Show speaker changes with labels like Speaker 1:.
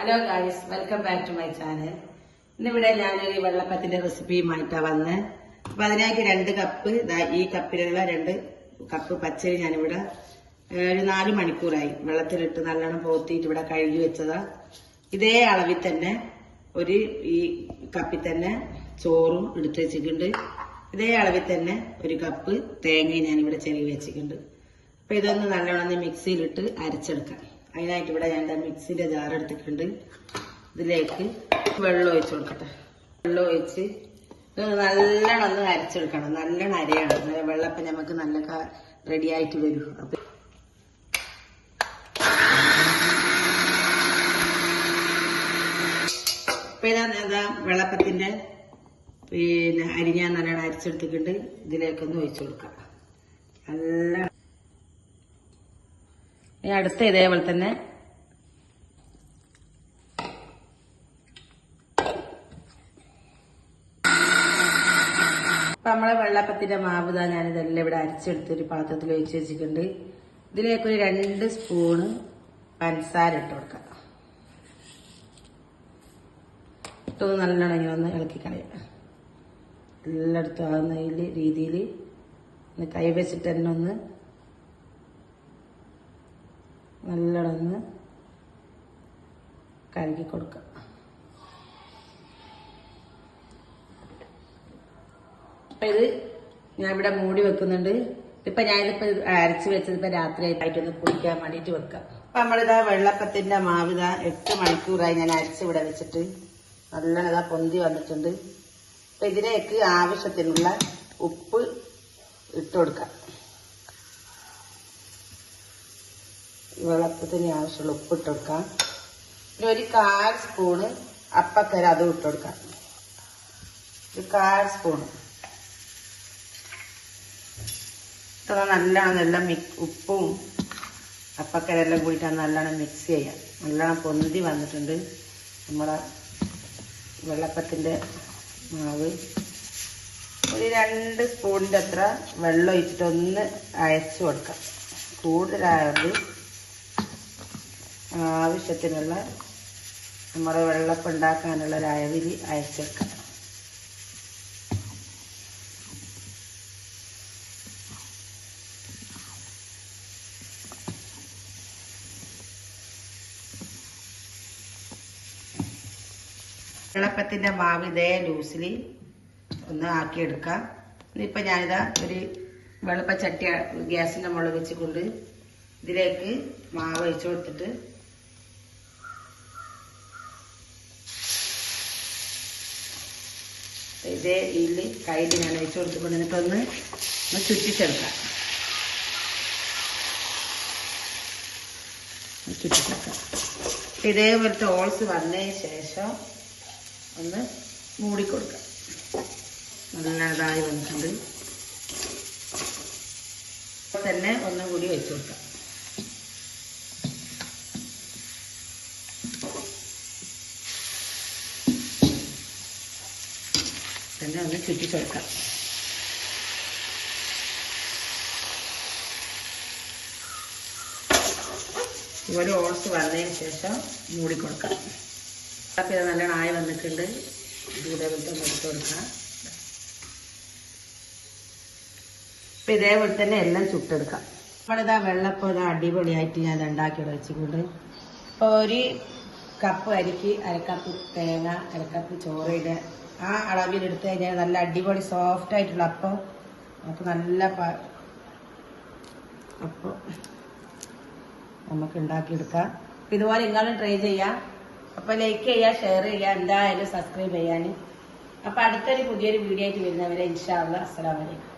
Speaker 1: Hello guys, welcome back to my channel. ഇന്നിവിടെ ഞാനൊരു വെള്ളപ്പത്തിന്റെ റെസിപ്പിയുമായിട്ടാണ് വന്നത്. അപ്പൊ അതിനായിട്ട് 2 കപ്പ് ഈ കപ്പിലുള്ള 2 കപ്പ് പച്ചരി ഞാനിവിടെ ഒരു 4 മണിക്കൂറായി വെള്ളത്തിലിട്ട് നല്ലോണം പോത്തിയിട്ട് ഇവിടെ കഴുകി വെച്ചതാ. ഇതേ അളവിൽ തന്നെ ഈ കപ്പിൽ തന്നെ ചോറും എടുത്ത് വെച്ചിട്ടുണ്ട്. ഇതേ അളവിൽ തന്നെ 1 കപ്പ് തേങ്ങയും ഞാനിവിടെ ചെരുകി വെച്ചിട്ടുണ്ട്. അപ്പൊ ഇതൊന്ന് നല്ലോണം മിക്സിയിലിട്ട് അരച്ചെടുക്കാം. അതിനായിട്ട് ഇവിടെ ഞാൻ മിക്സിന്റെ ജാർ എടുത്തിട്ടുണ്ട്. ഇതിലേക്ക് വെള്ളം ഒഴിച്ചു കൊടുക്കട്ടെ. വെള്ളം ഒഴിച്ച് നല്ലോണം ഒന്ന് അരച്ചെടുക്കണം. നല്ലോണം അരയാണ്, വെള്ളപ്പം നമുക്ക് നല്ല റെഡി ആയിട്ട് വരും. അപ്പൊ ഇതാ വെള്ളപ്പത്തിന്റെ അരി ഞാൻ നല്ലോണം അരച്ചെടുത്തിട്ടുണ്ട്. ഇതിലേക്കൊന്ന് ഒഴിച്ചു കൊടുക്കാം. നല്ല അടുത്ത ഇതേപോലെ തന്നെ അപ്പൊ നമ്മളെ വെള്ളപ്പത്തിന്റെ മാവ് ഞാനിതെല്ലാം ഇവിടെ അരച്ചെടുത്തൊരു പാത്രത്തിൽ ഒഴിച്ച് വെച്ചിട്ടുണ്ട്. ഇതിലേക്കൊരു 2 സ്പൂണ് പഞ്ചസാര ഇട്ട് കൊടുക്കാം. ഇട്ടൊന്ന് നല്ലോണം ഇങ്ങനെ ഒന്ന് ഇളക്കി കളയാം. എല്ലായിടത്തും ആകുന്ന രീതിയിൽ കൈവച്ചിട്ട് തന്നെ ഒന്ന് നല്ലോണം ഒന്ന് കലക്കി കൊടുക്കാം. അപ്പൊ ഇത് ഞാൻ ഇവിടെ മൂടി വെക്കുന്നുണ്ട്. ഇപ്പൊ ഞാനിപ്പോ അരച്ച് വെച്ചത് ഇപ്പൊ രാത്രി ആയിട്ടൊന്ന് കുടിക്കാൻ വേണ്ടിട്ട് വെക്കാം. അപ്പൊ നമ്മളിതാ വെള്ളപ്പത്തിന്റെ മാവ് 8 മണിക്കൂറായി ഞാൻ അരച്ച് ഇവിടെ വെച്ചിട്ട് നല്ലോണം പൊന്തി വന്നിട്ടുണ്ട്. അപ്പൊ ഇതിലേക്ക് ആവശ്യത്തിനുള്ള ഉപ്പ് ഇട്ട് കൊടുക്കാം. വെള്ളപ്പത്തിന് ആവശ്യമുള്ള ഉപ്പ് ഇട്ട് കൊടുക്കാം. പിന്നെ ഒരു 1/4 സ്പൂണ് അപ്പക്കര അതും ഇട്ട് കൊടുക്കാം. ഒരു 1/4 സ്പൂണ് നല്ലോണം എല്ലാം ഉപ്പും അപ്പക്കര എല്ലാം കൂടിയിട്ട് നല്ലോണം മിക്സ് ചെയ്യാം. നല്ലോണം പൊന്തി വന്നിട്ടുണ്ട് നമ്മളെ വെള്ളപ്പത്തിന്റെ മാവ്. ഒരു 2 സ്പൂണിന്റെ അത്ര വെള്ളം ഒഴിച്ചിട്ട് ഒന്ന് അയച്ചു കൊടുക്കാം. കൂടുതലായത് ആവശ്യത്തിനുള്ള നമ്മുടെ വെള്ളപ്പം ഉണ്ടാക്കാനുള്ള ഒരു അയവിൽ അയച്ചെടുക്കാം. വെള്ളപ്പത്തിന്റെ മാവ് ഇതേ ലൂസിൽ ഒന്ന് ആക്കിയെടുക്കാം. ഇനിയിപ്പൊ ഞാനിതാ ഒരു വെള്ളപ്പച്ചട്ടി ഗ്യാസിന്റെ മുകളിൽ വെച്ചുകൊണ്ട് ഇതിലേക്ക് മാവ് ഒഴിച്ചു കൊടുത്തിട്ട് ഇതേ ഇതിൽ കയ്യിൽ ഞാൻ ഒഴിച്ചു കൊടുത്തുകൊണ്ട് എന്നിട്ടൊന്ന് ചുറ്റിച്ചെടുക്കാം. ഇതേപോലത്തെ ഓൾസ് വന്നതിന് ശേഷം ഒന്ന് മൂടിക്കൊടുക്കാം. നല്ലതായി വന്നിട്ടുണ്ട്. തന്നെ ഒന്നും കൂടി വെച്ചു കൊടുക്കാം. തന്നെ ഒന്ന് ചുറ്റിച്ചെടുക്കാം. ഇതുപോലെ ഓൾസ് വന്നതിന് ശേഷം മൂടിക്കൊടുക്കാം. അപ്പം ഇത് നല്ലോണം ആയി വന്നിട്ടുണ്ട്. ഇതേപോലത്തെ മുറിച്ച് കൊടുക്കാം. അപ്പം ഇതേപോലെ തന്നെ എല്ലാം ചുട്ടെടുക്കാം. നമ്മളിതാ വെള്ളപ്പം അടിപൊളിയായിട്ട് ഞാൻ ഉണ്ടാക്കി വെച്ചുകൊണ്ട് ഇപ്പോൾ 1 കപ്പ് അരിക്ക് 1/2 കപ്പ് തേങ്ങ 1/2 കപ്പ് ചോറയുടെ ആ അളവിലെടുത്ത് കഴിഞ്ഞാൽ നല്ല അടിപൊളി സോഫ്റ്റ് ആയിട്ടുള്ള അപ്പം നമുക്ക് നല്ല അപ്പം നമുക്ക് ഉണ്ടാക്കിയെടുക്കാം. അപ്പം ഇതുപോലെ നിങ്ങളും ട്രൈ ചെയ്യാം. അപ്പം ലൈക്ക് ചെയ്യുക, ഷെയർ ചെയ്യുക, എന്തായാലും സബ്സ്ക്രൈബ് ചെയ്യാൻ. അപ്പം അടുത്തൊരു പുതിയൊരു വീഡിയോ ആയിട്ട് വരുന്നവരെ ഇൻഷാ അല്ലാഹ്. അസ്സലാമു അലൈക്കും.